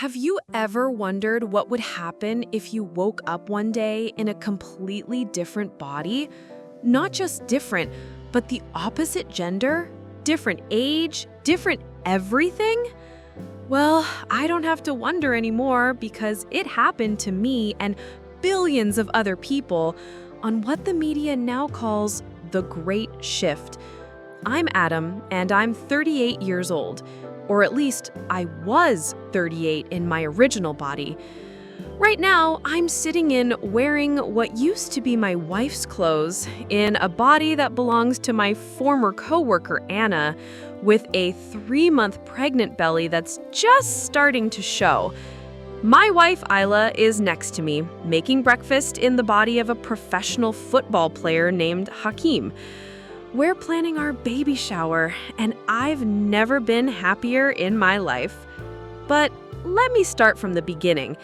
Have you ever wondered what would happen if you woke up one day in a completely different body? Not just different, but the opposite gender? Different age? Different everything? Well, I don't have to wonder anymore because it happened to me and billions of other people on what the media now calls the Great Shift. I'm Adam, and I'm 38 years old. Or at least I was 38 in my original body. Right now, I'm sitting in wearing what used to be my wife's clothes in a body that belongs to my former coworker, Anna, with a 3-month pregnant belly that's just starting to show. My wife, Isla, is next to me, making breakfast in the body of a professional football player named Hakeem. We're planning our baby shower, and I've never been happier in my life. But let me start from the beginning,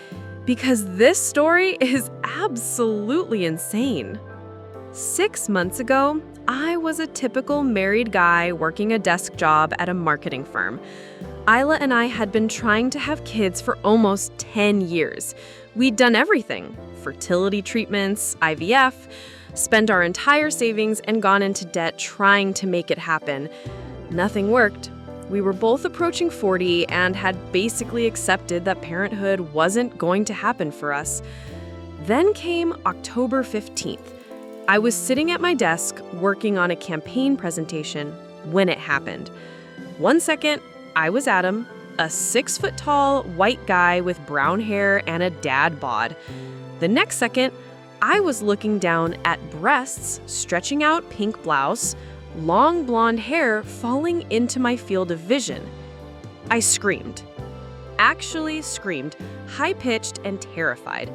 because this story is absolutely insane. 6 months ago, I was a typical married guy working a desk job at a marketing firm. Isla and I had been trying to have kids for almost 10 years. We'd done everything: fertility treatments, IVF, spent our entire savings and gone into debt trying to make it happen. Nothing worked. We were both approaching 40 and had basically accepted that parenthood wasn't going to happen for us. Then came October 15th. I was sitting at my desk working on a campaign presentation when it happened. 1 second, I was Adam, a 6-foot-tall white guy with brown hair and a dad bod. The next second, I was looking down at breasts, stretching out pink blouse, long blonde hair falling into my field of vision. I screamed. Actually screamed, high-pitched and terrified.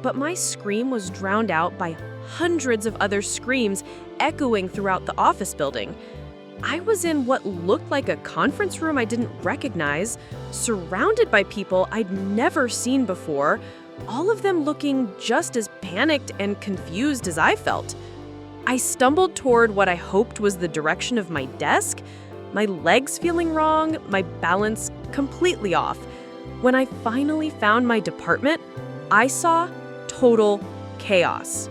But my scream was drowned out by hundreds of other screams echoing throughout the office building. I was in what looked like a conference room I didn't recognize, surrounded by people I'd never seen before, all of them looking just as panicked and confused as I felt. I stumbled toward what I hoped was the direction of my desk, my legs feeling wrong, my balance completely off. When I finally found my department, I saw total chaos.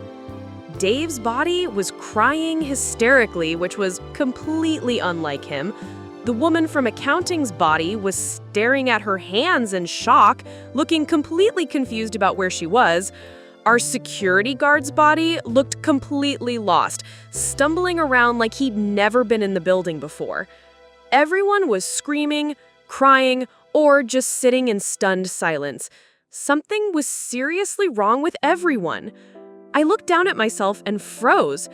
Dave's body was crying hysterically, which was completely unlike him. The woman from accounting's body was staring at her hands in shock, looking completely confused about where she was. Our security guard's body looked completely lost, stumbling around like he'd never been in the building before. Everyone was screaming, crying, or just sitting in stunned silence. Something was seriously wrong with everyone. I looked down at myself and froze.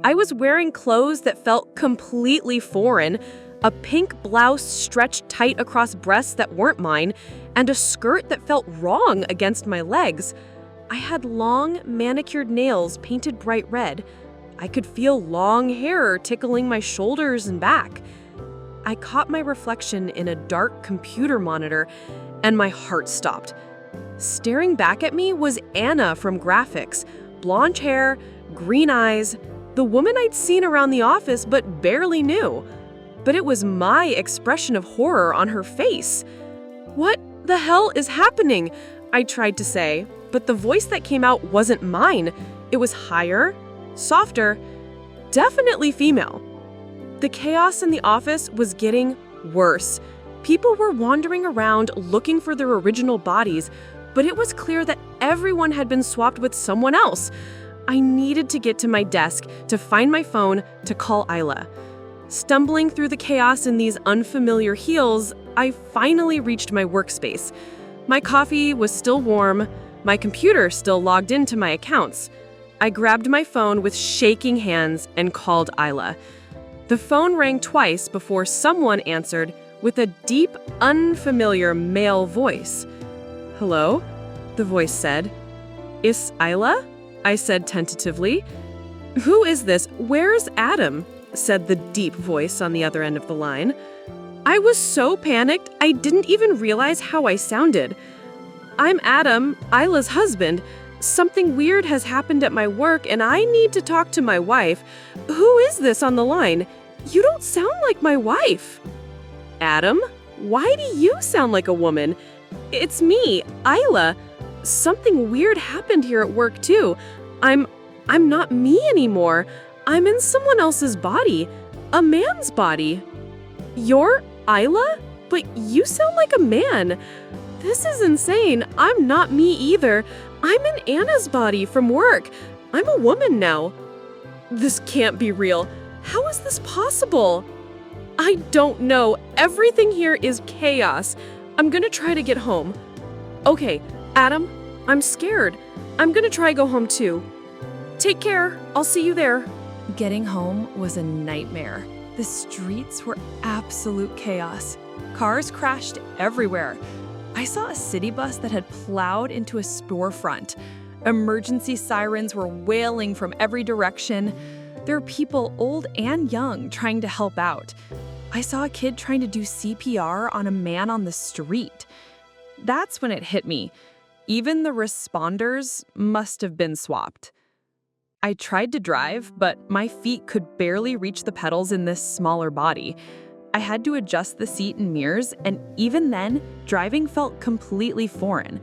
I was wearing clothes that felt completely foreign, a pink blouse stretched tight across breasts that weren't mine, and a skirt that felt wrong against my legs. I had long, manicured nails painted bright red. I could feel long hair tickling my shoulders and back. I caught my reflection in a dark computer monitor, and my heart stopped. Staring back at me was Anna from graphics, blonde hair, green eyes, the woman I'd seen around the office but barely knew. But it was my expression of horror on her face. "What the hell is happening?" I tried to say, but the voice that came out wasn't mine. It was higher, softer, definitely female. The chaos in the office was getting worse. People were wandering around looking for their original bodies, but it was clear that everyone had been swapped with someone else. I needed to get to my desk to find my phone to call Isla. Stumbling through the chaos in these unfamiliar heels, I finally reached my workspace. My coffee was still warm, my computer still logged into my accounts. I grabbed my phone with shaking hands and called Isla. The phone rang twice before someone answered with a deep, unfamiliar male voice. "Hello?" the voice said. "Is Isla?" I said tentatively. "Who is this? Where's Adam?" said the deep voice on the other end of the line. I was so panicked, I didn't even realize how I sounded. "I'm Adam, Isla's husband. Something weird has happened at my work and I need to talk to my wife. Who is this on the line? You don't sound like my wife." "Adam? Why do you sound like a woman? It's me, Isla. Something weird happened here at work too. I'm not me anymore. I'm in someone else's body. A man's body. You're Isla? But you sound like a man. This is insane. I'm not me either. I'm in Anna's body from work. I'm a woman now. This can't be real. How is this possible? I don't know. Everything here is chaos. I'm gonna try to get home. Okay, Adam, I'm scared. I'm gonna try go home too. Take care. I'll see you there. Getting home was a nightmare. The streets were absolute chaos. Cars crashed everywhere. I saw a city bus that had plowed into a storefront. Emergency sirens were wailing from every direction. There were people, old and young, trying to help out. I saw a kid trying to do CPR on a man on the street. That's when it hit me. Even the responders must have been swapped. I tried to drive, but my feet could barely reach the pedals in this smaller body. I had to adjust the seat and mirrors, and even then, driving felt completely foreign.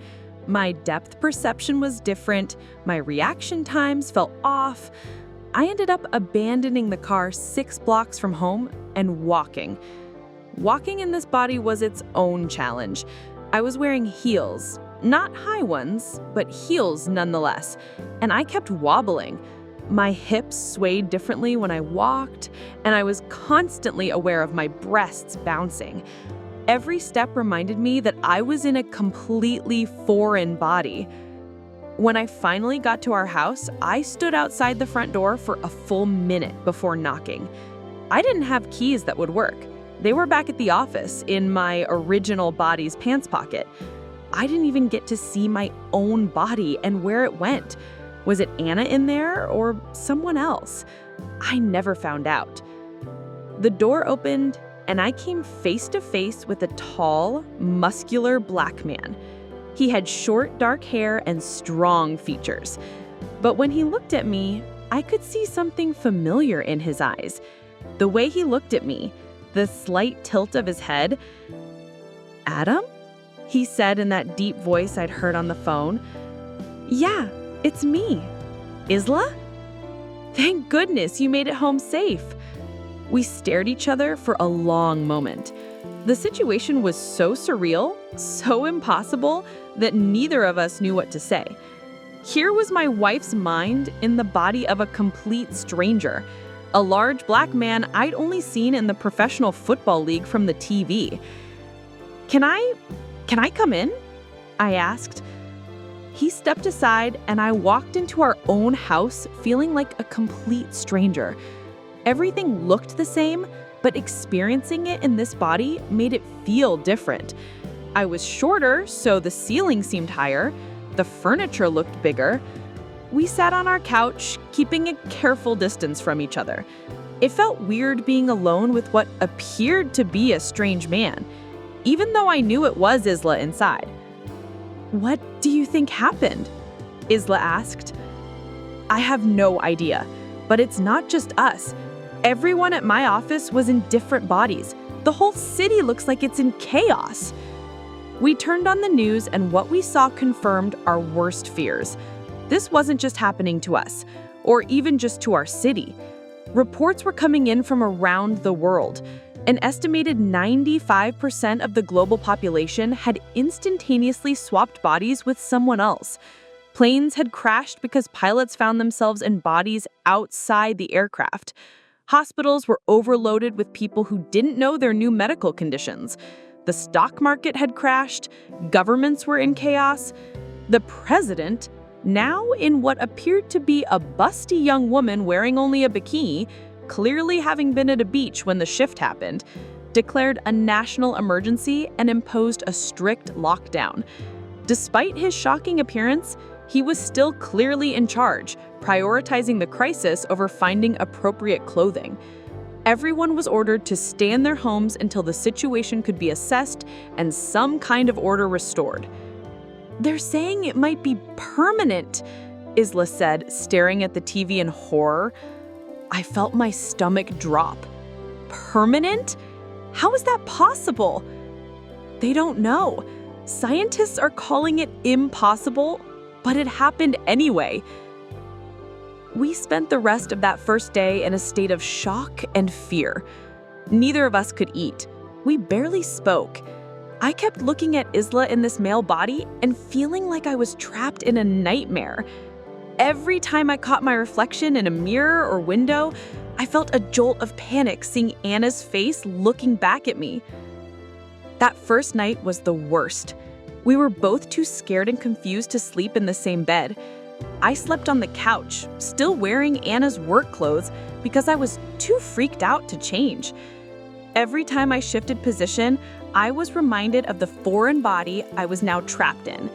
My depth perception was different, my reaction times felt off. I ended up abandoning the car 6 blocks from home and walking. Walking in this body was its own challenge. I was wearing heels, not high ones, but heels nonetheless, and I kept wobbling. My hips swayed differently when I walked, and I was constantly aware of my breasts bouncing. Every step reminded me that I was in a completely foreign body. When I finally got to our house, I stood outside the front door for a full minute before knocking. I didn't have keys that would work. They were back at the office in my original body's pants pocket. I didn't even get to see my own body and where it went. Was it Anna in there or someone else? I never found out. The door opened, and I came face to face with a tall, muscular black man. He had short, dark hair and strong features. But when he looked at me, I could see something familiar in his eyes. The way he looked at me, the slight tilt of his head. "Adam?" he said in that deep voice I'd heard on the phone. "Yeah, it's me. Isla? Thank goodness you made it home safe." We stared at each other for a long moment. The situation was so surreal, so impossible, that neither of us knew what to say. Here was my wife's mind in the body of a complete stranger, a large black man I'd only seen in the professional football league from the TV. Can I come in?" I asked. He stepped aside, and I walked into our own house feeling like a complete stranger. Everything looked the same, but experiencing it in this body made it feel different. I was shorter, so the ceiling seemed higher. The furniture looked bigger. We sat on our couch, keeping a careful distance from each other. It felt weird being alone with what appeared to be a strange man, even though I knew it was Isla inside. "What do you think happened?" Isla asked. "I have no idea, but it's not just us. Everyone at my office was in different bodies. The whole city looks like it's in chaos." We turned on the news, and what we saw confirmed our worst fears. This wasn't just happening to us, or even just to our city. Reports were coming in from around the world. An estimated 95% of the global population had instantaneously swapped bodies with someone else. Planes had crashed because pilots found themselves in bodies outside the aircraft. Hospitals were overloaded with people who didn't know their new medical conditions. The stock market had crashed. Governments were in chaos. The president, now in what appeared to be a busty young woman wearing only a bikini, clearly having been at a beach when the shift happened, declared a national emergency and imposed a strict lockdown. Despite his shocking appearance, he was still clearly in charge, prioritizing the crisis over finding appropriate clothing. Everyone was ordered to stay in their homes until the situation could be assessed and some kind of order restored. "They're saying it might be permanent," Isla said, staring at the TV in horror. I felt my stomach drop. Permanent? How is that possible? "They don't know. Scientists are calling it impossible, but it happened anyway. We spent the rest of that first day in a state of shock and fear. Neither of us could eat. We barely spoke. I kept looking at Isla in this male body and feeling like I was trapped in a nightmare. Every time I caught my reflection in a mirror or window, I felt a jolt of panic seeing Anna's face looking back at me. That first night was the worst. We were both too scared and confused to sleep in the same bed. I slept on the couch, still wearing Anna's work clothes because I was too freaked out to change. Every time I shifted position, I was reminded of the foreign body I was now trapped in.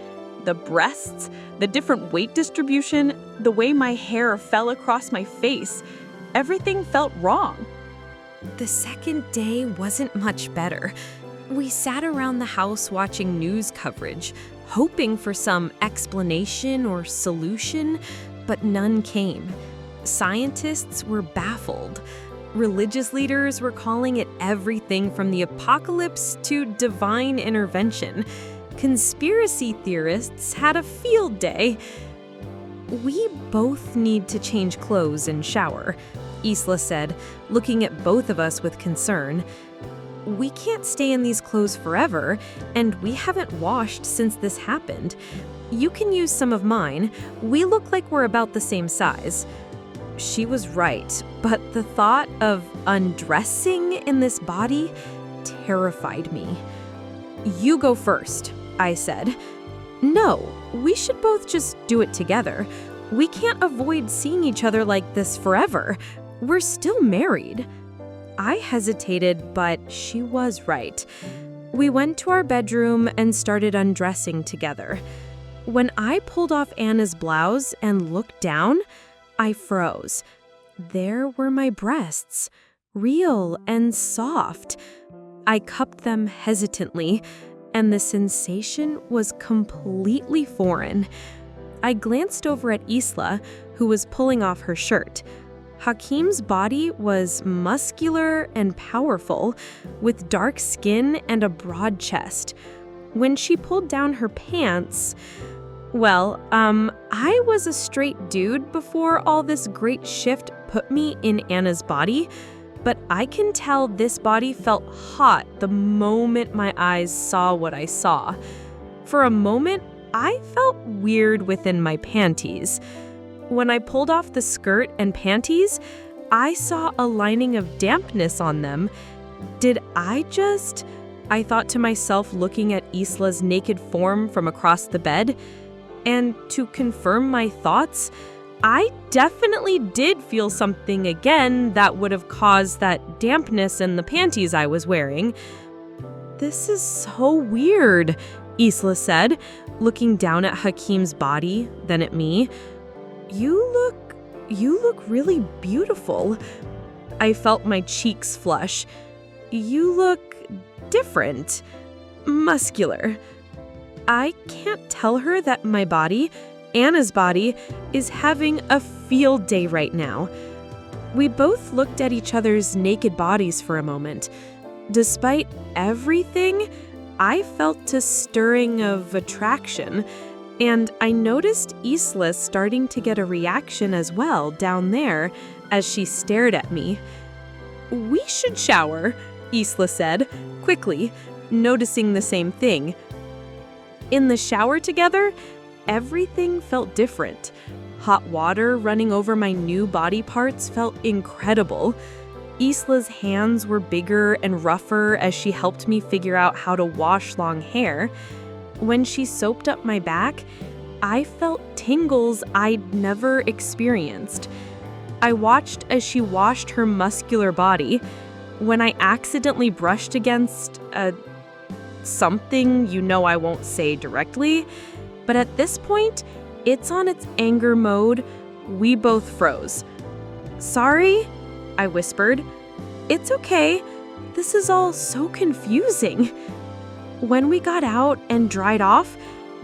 The breasts, the different weight distribution, the way my hair fell across my face. Everything felt wrong. The second day wasn't much better. We sat around the house watching news coverage, hoping for some explanation or solution, but none came. Scientists were baffled. Religious leaders were calling it everything from the apocalypse to divine intervention. Conspiracy theorists had a field day. We both need to change clothes and shower, Isla said, looking at both of us with concern. We can't stay in these clothes forever, and we haven't washed since this happened. You can use some of mine. We look like we're about the same size. She was right, but the thought of undressing in this body terrified me. You go first, I said. No, we should both just do it together. We can't avoid seeing each other like this forever. We're still married. I hesitated, but she was right. We went to our bedroom and started undressing together. When I pulled off Anna's blouse and looked down, I froze. There were my breasts, real and soft. I cupped them hesitantly, and the sensation was completely foreign. I glanced over at Isla, who was pulling off her shirt. Hakeem's body was muscular and powerful, with dark skin and a broad chest. When she pulled down her pants, I was a straight dude before all this great shift put me in Anna's body, but I can tell this body felt hot the moment my eyes saw what I saw. For a moment, I felt weird within my panties. When I pulled off the skirt and panties, I saw a lining of dampness on them. I thought to myself looking at Isla's naked form from across the bed. And to confirm my thoughts, I definitely did feel something again that would have caused that dampness in the panties I was wearing. This is so weird, Isla said, looking down at Hakeem's body, then at me. You look really beautiful. I felt my cheeks flush. You look different, muscular. I can't tell her that my body, Anna's body, is having a field day right now. We both looked at each other's naked bodies for a moment. Despite everything, I felt a stirring of attraction. And I noticed Isla starting to get a reaction as well down there as she stared at me. We should shower, Isla said, quickly, noticing the same thing. In the shower together, everything felt different. Hot water running over my new body parts felt incredible. Isla's hands were bigger and rougher as she helped me figure out how to wash long hair. When she soaped up my back, I felt tingles I'd never experienced. I watched as she washed her muscular body. When I accidentally brushed against something I won't say directly, but at this point, it's on its anger mode. We both froze. Sorry, I whispered. It's okay. This is all so confusing. When we got out and dried off,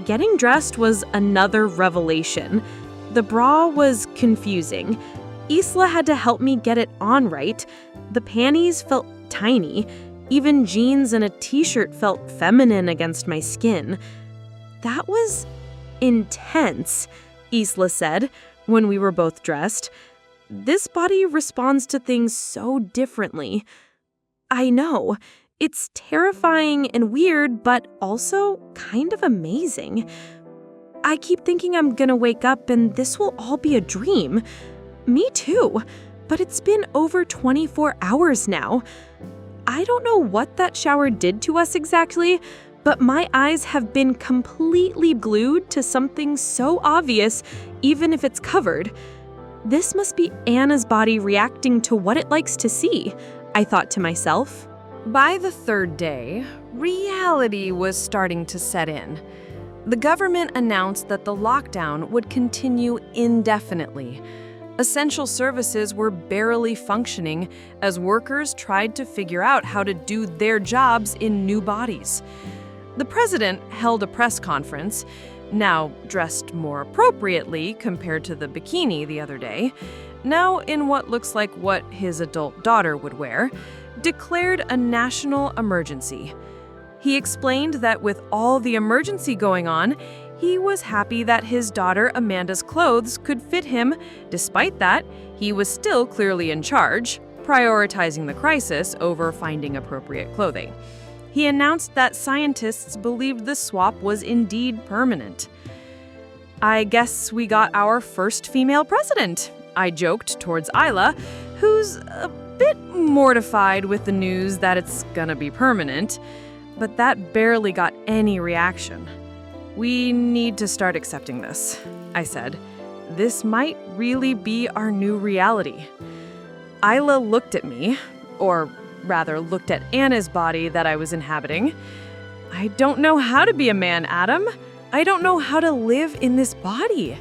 getting dressed was another revelation. The bra was confusing. Isla had to help me get it on right. The panties felt tiny. Even jeans and a t-shirt felt feminine against my skin. That was intense, Isla said when we were both dressed. This body responds to things so differently. I know. It's terrifying and weird, but also kind of amazing. I keep thinking I'm gonna wake up and this will all be a dream. Me too, but it's been over 24 hours now. I don't know what that shower did to us exactly, but my eyes have been completely glued to something so obvious, even if it's covered. This must be Anna's body reacting to what it likes to see, I thought to myself. By the third day, reality was starting to set in. The government announced that the lockdown would continue indefinitely. Essential services were barely functioning as workers tried to figure out how to do their jobs in new bodies. The president held a press conference, now dressed more appropriately compared to the bikini the other day, now in what looks like what his adult daughter would wear, declared a national emergency. He explained that with all the emergency going on, he was happy that his daughter Amanda's clothes could fit him. Despite that, he was still clearly in charge, prioritizing the crisis over finding appropriate clothing. He announced that scientists believed the swap was indeed permanent. I guess we got our first female president, I joked towards Isla, who's a bit mortified with the news that it's gonna be permanent, but that barely got any reaction. We need to start accepting this, I said. This might really be our new reality. Isla looked at me, or rather looked at Anna's body that I was inhabiting. I don't know how to be a man, Adam. I don't know how to live in this body.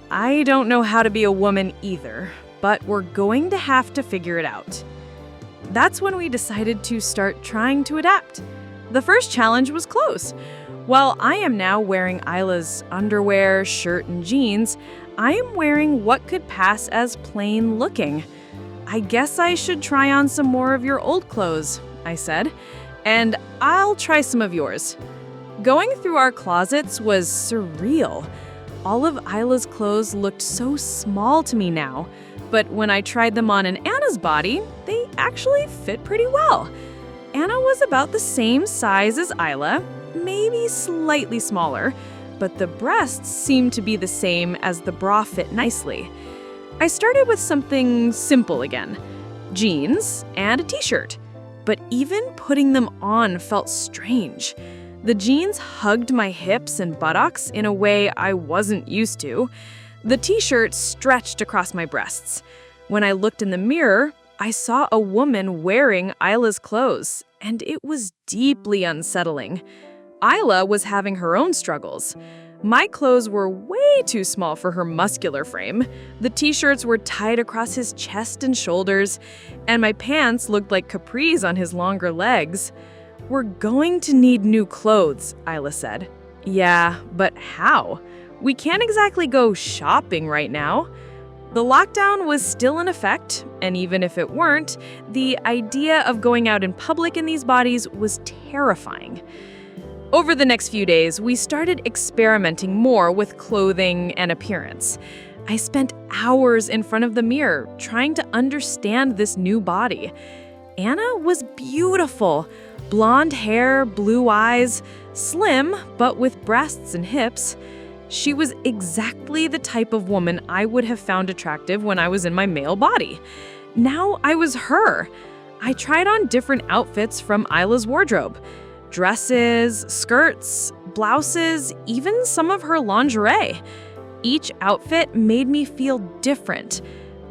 I don't know how to be a woman either, but we're going to have to figure it out. That's when we decided to start trying to adapt. The first challenge was clothes. While I am now wearing Isla's underwear, shirt, and jeans, I am wearing what could pass as plain looking. I guess I should try on some more of your old clothes, I said, and I'll try some of yours. Going through our closets was surreal. All of Isla's clothes looked so small to me now, but when I tried them on in Anna's body, they actually fit pretty well. Anna was about the same size as Isla, maybe slightly smaller, but the breasts seemed to be the same as the bra fit nicely. I started with something simple again, jeans and a t-shirt, but even putting them on felt strange. The jeans hugged my hips and buttocks in a way I wasn't used to. The t-shirt stretched across my breasts. When I looked in the mirror, I saw a woman wearing Isla's clothes, and it was deeply unsettling. Isla was having her own struggles. My clothes were way too small for her muscular frame. The t-shirts were tied across his chest and shoulders, and my pants looked like capris on his longer legs. We're going to need new clothes, Isla said. Yeah, but how? We can't exactly go shopping right now. The lockdown was still in effect, and even if it weren't, the idea of going out in public in these bodies was terrifying. Over the next few days, we started experimenting more with clothing and appearance. I spent hours in front of the mirror trying to understand this new body. Anna was beautiful. Blonde hair, blue eyes, slim, but with breasts and hips. She was exactly the type of woman I would have found attractive when I was in my male body. Now I was her. I tried on different outfits from Isla's wardrobe. Dresses, skirts, blouses, even some of her lingerie. Each outfit made me feel different.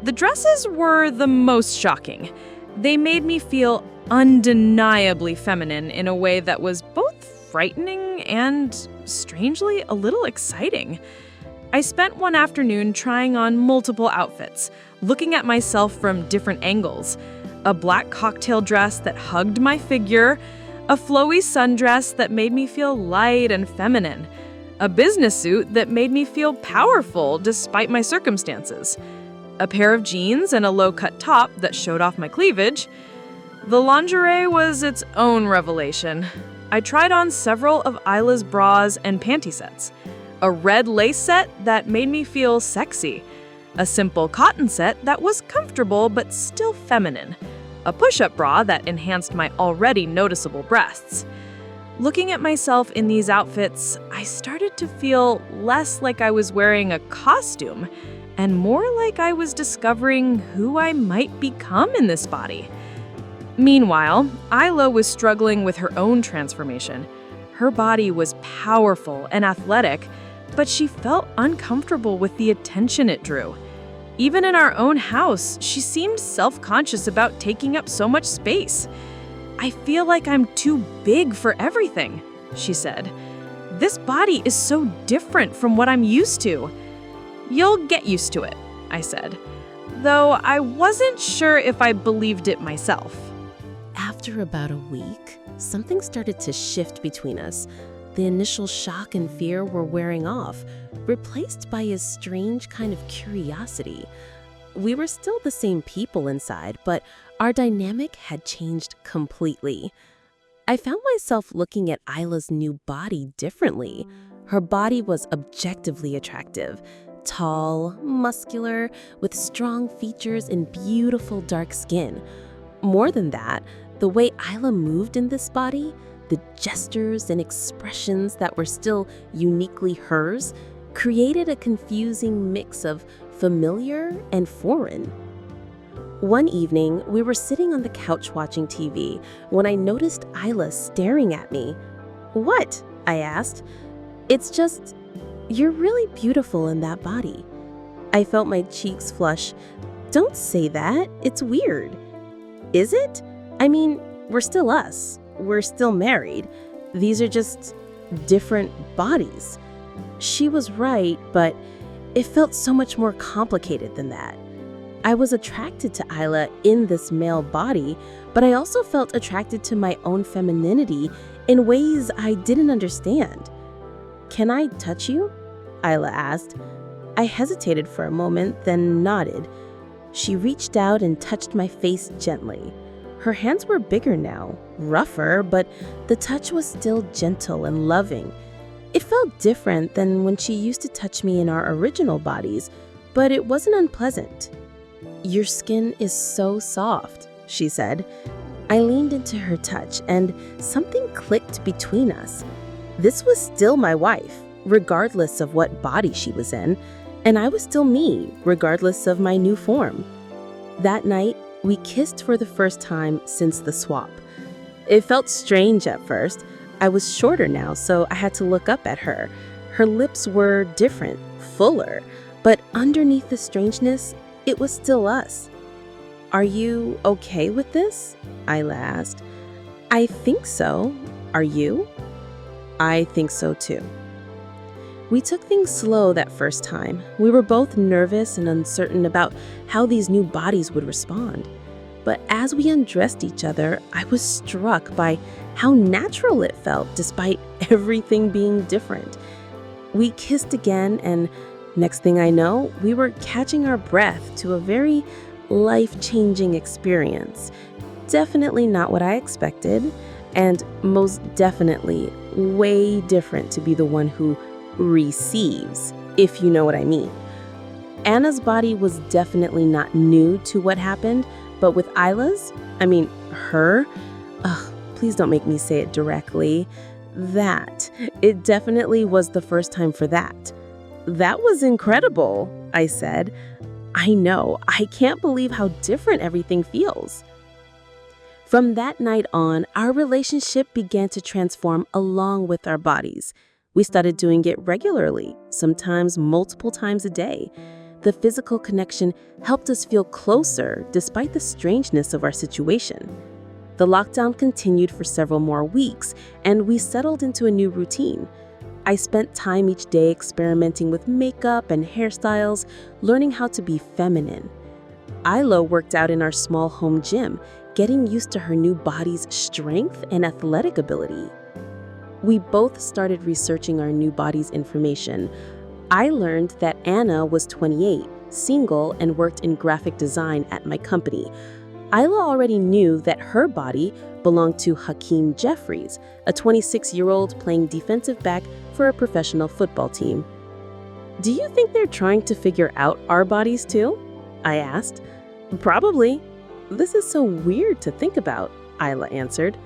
The dresses were the most shocking. They made me feel undeniably feminine in a way that was both frightening and, strangely, a little exciting. I spent one afternoon trying on multiple outfits, looking at myself from different angles. A black cocktail dress that hugged my figure, a flowy sundress that made me feel light and feminine, a business suit that made me feel powerful despite my circumstances, a pair of jeans and a low-cut top that showed off my cleavage. The lingerie was its own revelation. I tried on several of Isla's bras and panty sets. A red lace set that made me feel sexy. A simple cotton set that was comfortable but still feminine. A push-up bra that enhanced my already noticeable breasts. Looking at myself in these outfits, I started to feel less like I was wearing a costume and more like I was discovering who I might become in this body. Meanwhile, Isla was struggling with her own transformation. Her body was powerful and athletic, but she felt uncomfortable with the attention it drew. Even in our own house, she seemed self-conscious about taking up so much space. "I feel like I'm too big for everything," she said. "This body is so different from what I'm used to." "You'll get used to it," I said, though I wasn't sure if I believed it myself. After about a week, something started to shift between us. The initial shock and fear were wearing off, replaced by a strange kind of curiosity. We were still the same people inside, but our dynamic had changed completely. I found myself looking at Isla's new body differently. Her body was objectively attractive, tall, muscular, with strong features and beautiful dark skin. More than that, the way Isla moved in this body, the gestures and expressions that were still uniquely hers, created a confusing mix of familiar and foreign. One evening, we were sitting on the couch watching TV when I noticed Isla staring at me. "What?" I asked. "It's just, you're really beautiful in that body." I felt my cheeks flush. "Don't say that, it's weird." "Is it? I mean, we're still us. We're still married. These are just different bodies." She was right, but it felt so much more complicated than that. I was attracted to Isla in this male body, but I also felt attracted to my own femininity in ways I didn't understand. "Can I touch you?" Isla asked. I hesitated for a moment, then nodded. She reached out and touched my face gently. Her hands were bigger now, rougher, but the touch was still gentle and loving. It felt different than when she used to touch me in our original bodies, but it wasn't unpleasant. "Your skin is so soft," she said. I leaned into her touch, and something clicked between us. This was still my wife, regardless of what body she was in, and I was still me, regardless of my new form. That night, we kissed for the first time since the swap. It felt strange at first. I was shorter now, so I had to look up at her. Her lips were different, fuller, but underneath the strangeness, it was still us. "Are you okay with this?" Isla asked. "I think so. Are you?" "I think so too." We took things slow that first time. We were both nervous and uncertain about how these new bodies would respond. But as we undressed each other, I was struck by how natural it felt despite everything being different. We kissed again, and next thing I know, we were catching our breath to a very life-changing experience. Definitely not what I expected, and most definitely way different to be the one who receives, if you know what I mean. Anna's body was definitely not new to what happened, but with Isla's, her, please don't make me say it directly, it definitely was the first time for that. "That was incredible," I said. "I know, I can't believe how different everything feels." From that night on, our relationship began to transform along with our bodies. We started doing it regularly, sometimes multiple times a day. The physical connection helped us feel closer despite the strangeness of our situation. The lockdown continued for several more weeks, and we settled into a new routine. I spent time each day experimenting with makeup and hairstyles, learning how to be feminine. Isla worked out in our small home gym, getting used to her new body's strength and athletic ability. We both started researching our new body's information. I learned that Anna was 28, single, and worked in graphic design at my company. Isla already knew that her body belonged to Hakeem Jeffries, a 26-year-old playing defensive back for a professional football team. "Do you think they're trying to figure out our bodies too?" I asked. "Probably. This is so weird to think about," Isla answered.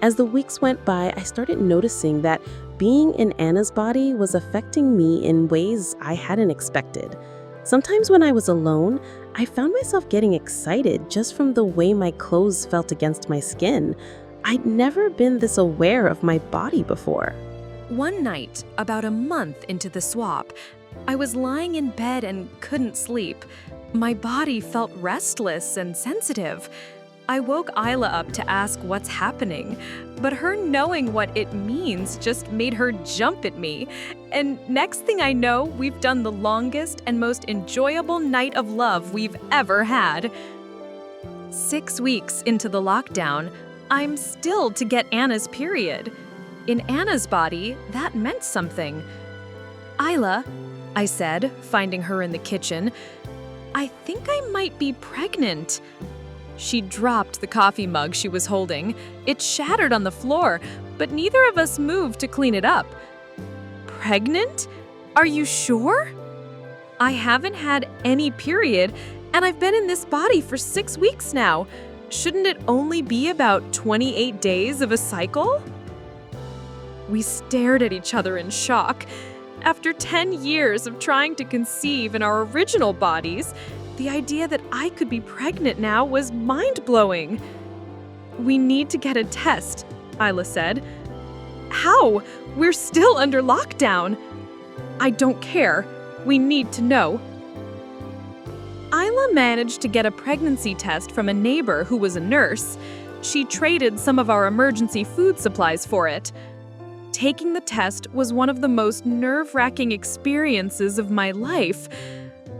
As the weeks went by, I started noticing that being in Anna's body was affecting me in ways I hadn't expected. Sometimes when I was alone, I found myself getting excited just from the way my clothes felt against my skin. I'd never been this aware of my body before. One night, about a month into the swap, I was lying in bed and couldn't sleep. My body felt restless and sensitive. I woke Isla up to ask what's happening, but her knowing what it means just made her jump at me. And next thing I know, we've done the longest and most enjoyable night of love we've ever had. 6 weeks into the lockdown, I'm still to get Anna's period. In Anna's body, that meant something. "Isla," I said, finding her in the kitchen, "I think I might be pregnant." She dropped the coffee mug she was holding. It shattered on the floor, but neither of us moved to clean it up. "Pregnant? Are you sure?" "I haven't had any period, and I've been in this body for 6 weeks now. Shouldn't it only be about 28 days of a cycle?" We stared at each other in shock. After 10 years of trying to conceive in our original bodies, the idea that I could be pregnant now was mind-blowing. "We need to get a test," Isla said. "How? We're still under lockdown." "I don't care. We need to know." Isla managed to get a pregnancy test from a neighbor who was a nurse. She traded some of our emergency food supplies for it. Taking the test was one of the most nerve-wracking experiences of my life.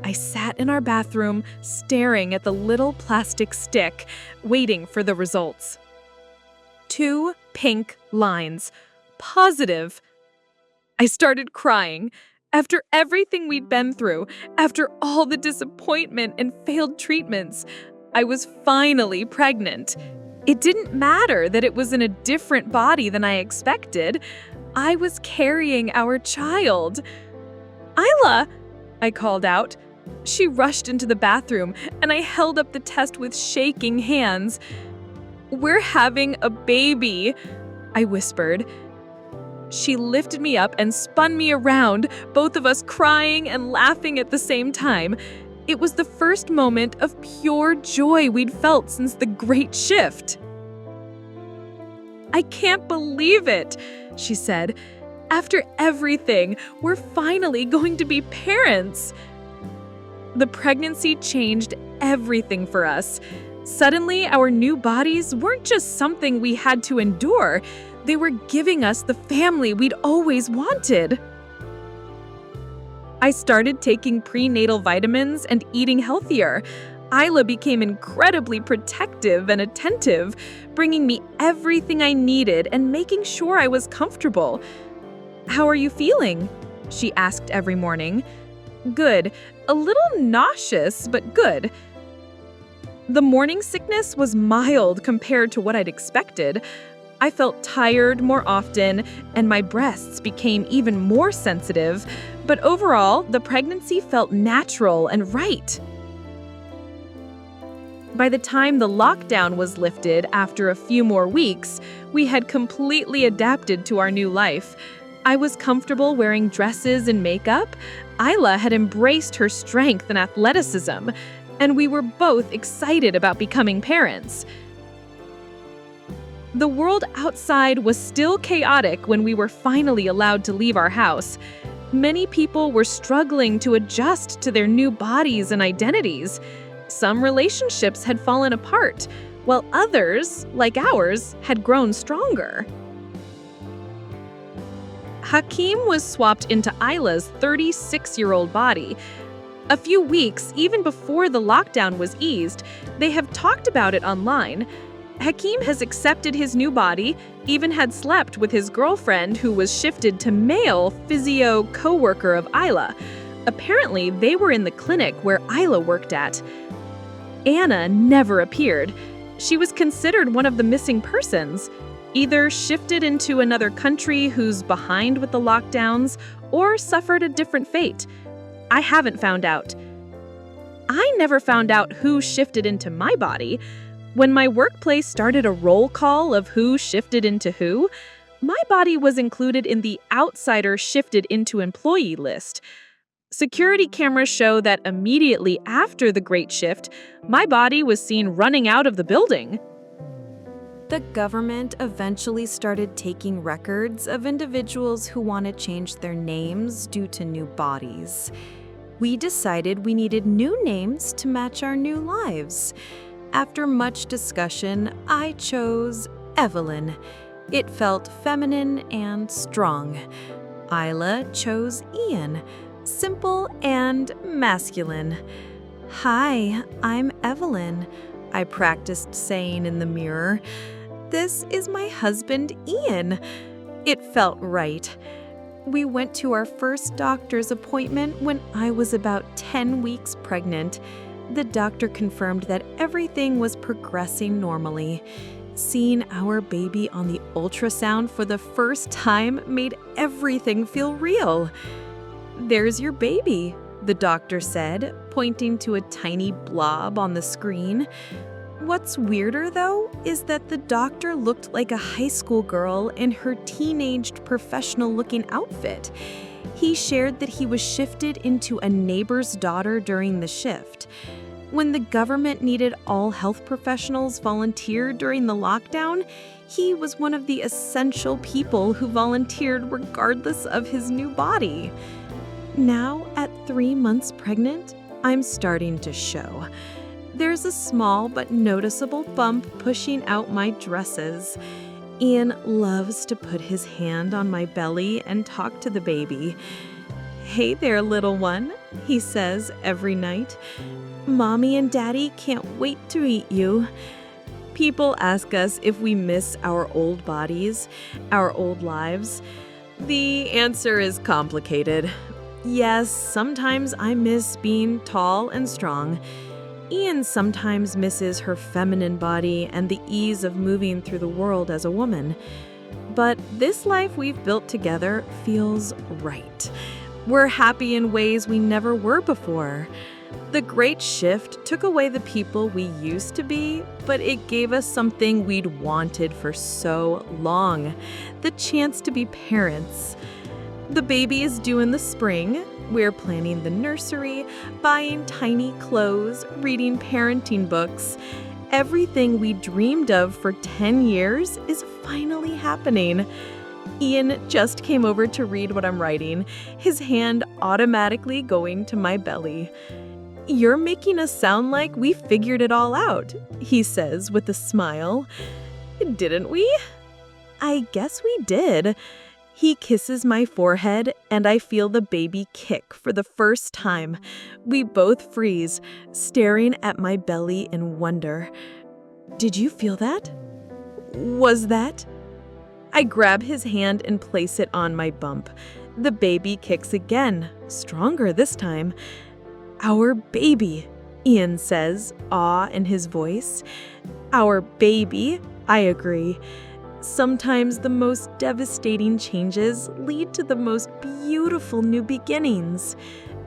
I sat in our bathroom, staring at the little plastic stick, waiting for the results. 2 pink lines. Positive. I started crying. After everything we'd been through, after all the disappointment and failed treatments, I was finally pregnant. It didn't matter that it was in a different body than I expected. I was carrying our child. "Isla!" I called out. She rushed into the bathroom, and I held up the test with shaking hands. "We're having a baby," I whispered. She lifted me up and spun me around, both of us crying and laughing at the same time. It was the first moment of pure joy we'd felt since the Great Shift. "I can't believe it," she said. "After everything, we're finally going to be parents." The pregnancy changed everything for us. Suddenly, our new bodies weren't just something we had to endure. They were giving us the family we'd always wanted. I started taking prenatal vitamins and eating healthier. Isla became incredibly protective and attentive, bringing me everything I needed and making sure I was comfortable. "How are you feeling?" she asked every morning. "Good. A little nauseous, but good." The morning sickness was mild compared to what I'd expected. I felt tired more often, and my breasts became even more sensitive, but overall, the pregnancy felt natural and right. By the time the lockdown was lifted after a few more weeks, we had completely adapted to our new life. I was comfortable wearing dresses and makeup. Isla had embraced her strength and athleticism, and we were both excited about becoming parents. The world outside was still chaotic when we were finally allowed to leave our house. Many people were struggling to adjust to their new bodies and identities. Some relationships had fallen apart, while others, like ours, had grown stronger. Hakeem was swapped into Isla's 36-year-old body. A few weeks, even before the lockdown was eased, they have talked about it online. Hakeem has accepted his new body, even had slept with his girlfriend who was shifted to male physio co-worker of Isla. Apparently, they were in the clinic where Isla worked at. Anna never appeared. She was considered one of the missing persons, either shifted into another country who's behind with the lockdowns or suffered a different fate. I haven't found out. I never found out who shifted into my body. When my workplace started a roll call of who shifted into who, my body was included in the outsider shifted into employee list. Security cameras show that immediately after the Great Shift, my body was seen running out of the building. The government eventually started taking records of individuals who want to change their names due to new bodies. We decided we needed new names to match our new lives. After much discussion, I chose Evelyn. It felt feminine and strong. Isla chose Ian, simple and masculine. Hi, I'm Evelyn, I practiced saying in the mirror. This is my husband, Ian. It felt right. We went to our first doctor's appointment when I was about 10 weeks pregnant. The doctor confirmed that everything was progressing normally. Seeing our baby on the ultrasound for the first time made everything feel real. "There's your baby," the doctor said, pointing to a tiny blob on the screen. What's weirder, though, is that the doctor looked like a high school girl in her teenaged professional-looking outfit. He shared that he was shifted into a neighbor's daughter during the shift. When the government needed all health professionals volunteered during the lockdown, he was one of the essential people who volunteered regardless of his new body. Now, at 3 months pregnant, I'm starting to show. There's a small but noticeable bump pushing out my dresses. Ian loves to put his hand on my belly and talk to the baby. "Hey there, little one," he says every night. "Mommy and Daddy can't wait to eat you." People ask us if we miss our old bodies, our old lives. The answer is complicated. Yes, sometimes I miss being tall and strong. Ian sometimes misses her feminine body and the ease of moving through the world as a woman. But this life we've built together feels right. We're happy in ways we never were before. The Great Shift took away the people we used to be, but it gave us something we'd wanted for so long: the chance to be parents. The baby is due in the spring. We're planning the nursery, buying tiny clothes, reading parenting books. Everything we dreamed of for 10 years is finally happening. Ian just came over to read what I'm writing, his hand automatically going to my belly. "You're making us sound like we figured it all out," he says with a smile. "Didn't we?" "I guess we did." He kisses my forehead, and I feel the baby kick for the first time. We both freeze, staring at my belly in wonder. "Did you feel that? Was that?" I grab his hand and place it on my bump. The baby kicks again, stronger this time. "Our baby," Ian says, awe in his voice. "Our baby," I agree. Sometimes the most devastating changes lead to the most beautiful new beginnings.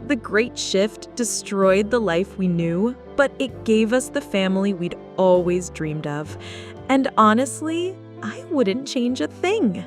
The Great Shift destroyed the life we knew, but it gave us the family we'd always dreamed of. And honestly, I wouldn't change a thing.